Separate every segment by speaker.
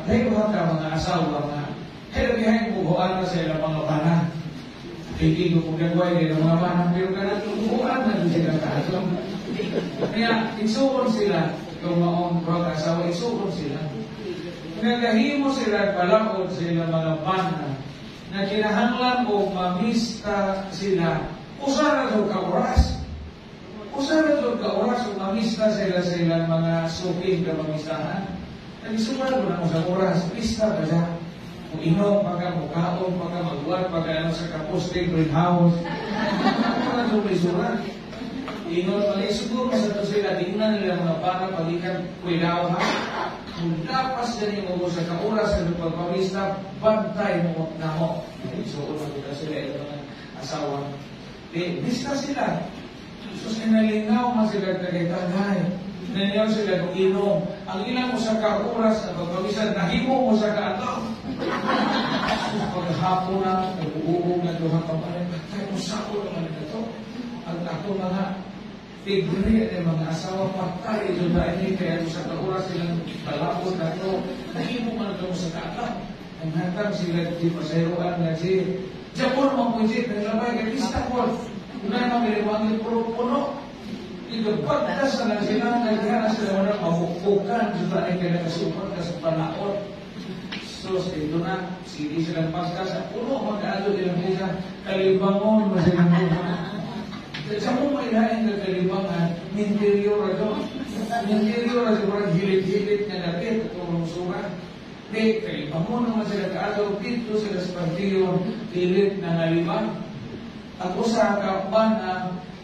Speaker 1: dahil ka mga asawa nga, kaya bubuan na sa ilang mga bana. Hindi ko kung gagawin nila mga bana, pero ka bubuan na doon sila kaso. Kaya, isukon sila, yung maong asawa, isukon sila. Nagahimo sila palakot sa ilang mga bana, na kinahanglan o mamista sila, usara doon ka oras. Usara doon ka oras o mamista sila sa ilang mga suking ka mamistahan. Nagisumal mo na mo sa oras, lista ba siya? Kung inom, pagka mukaon, pagka magwad, pagka ano sa kaposting, greenhouse. Ano na doon isulat? Inom, mali, siguro sa ito sila, tingnan nila mga para palikan, kuilaw ha. Kung dapas din mo sa kauras sa pagpamista, bantay mo na mo. So, unang kita sila, ito mga asawa. Lista sila. So, sinalingaw man sila kagay-tagay. Nanyaw sila kung inom. Ang ilang mo sa kauras sa pagpamisa, nahimo mo sa kaataw. Paghapon na, nag-uubog na doon ka pa rin. Kaya mo sako naman ito. Ang ako mga tigre ng mga asawa patay doon na ini. Kaya mo sa kauras silang talapon na ito. Nahimo man ito mo sa kaataw. Ang hatang sila di pasayaruan na si Japon mo po si nalabay kay Pista po. Unay mo miliwangin puno. Igapagdas na sila, nagkana sila na mabukukan sa tayo kaya nakasupan ka sa panaot. So, ito na, sige silang paska sa puno, mag-aalo nilang isa, kalibangon, masilang buha. Sa mo mailain ka kalibangan, minterior ito. Minterior ito, parang hilit-hilit na lapit, itong surat. Di, kalibangon naman sila kaalo, dito sila sa partiyo, hilit na nalibang. Ako sa kapan na,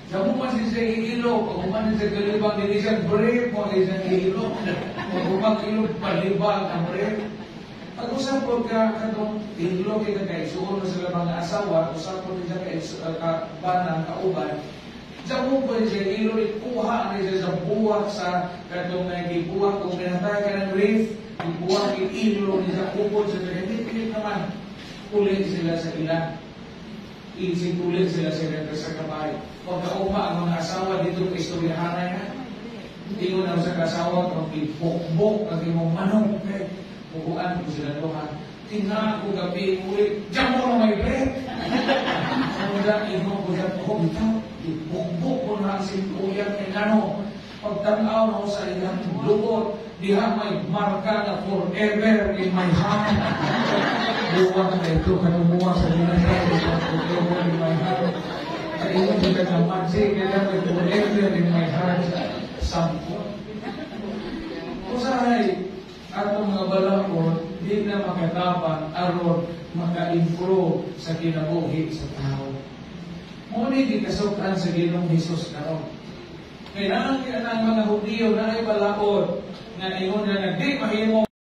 Speaker 1: kamu masih sa ilo, kung man sa kalibang, hindi siya brave mo, hindi siya ilo. Kung mag-ilo, palibang ang brave. Pag-usap po ka katong ilo, kita kayo, suon na sila mga asawa, usap po siya kayo, kabanang, kauban. Sa mo po siya ilo, ikuha na siya sa buwak sa katong nagibuwak, kung pinatay ka ng reef, ibuwak, ilo, niya upod sa hindi naman, kulit sila sa ilan. Isikulit sila sa kabay. Huwag ka ang mga asawa dito sa istoryahanay na. Hindi ko na sa kasawa kung ipokbok ang imong manong. Pukuan ko sila doon. Tingnan ko gabi ulit. Diyan mo na may break. Kaya ino ko dyan ko bitaw. Ipokbok ko na ang simpuyan ng ano. Pagtanaw na ko sa ilang lubot. Diha may marka na forever in my heart. Buwan na ito, kanumuha sa dinasal, forever in my heart. Sa inyo kita naman, sige lang, forever in my heart. Sampo. Usahay, atong mga balakon, di na makatapan, aron, maka-improve sa kinabuhi sa tao. Muli di kasukan sa Ginoong Hesus karon. Kailangan ang mga Hudiyo na ay balakon, nga ingon na nagdi mahimo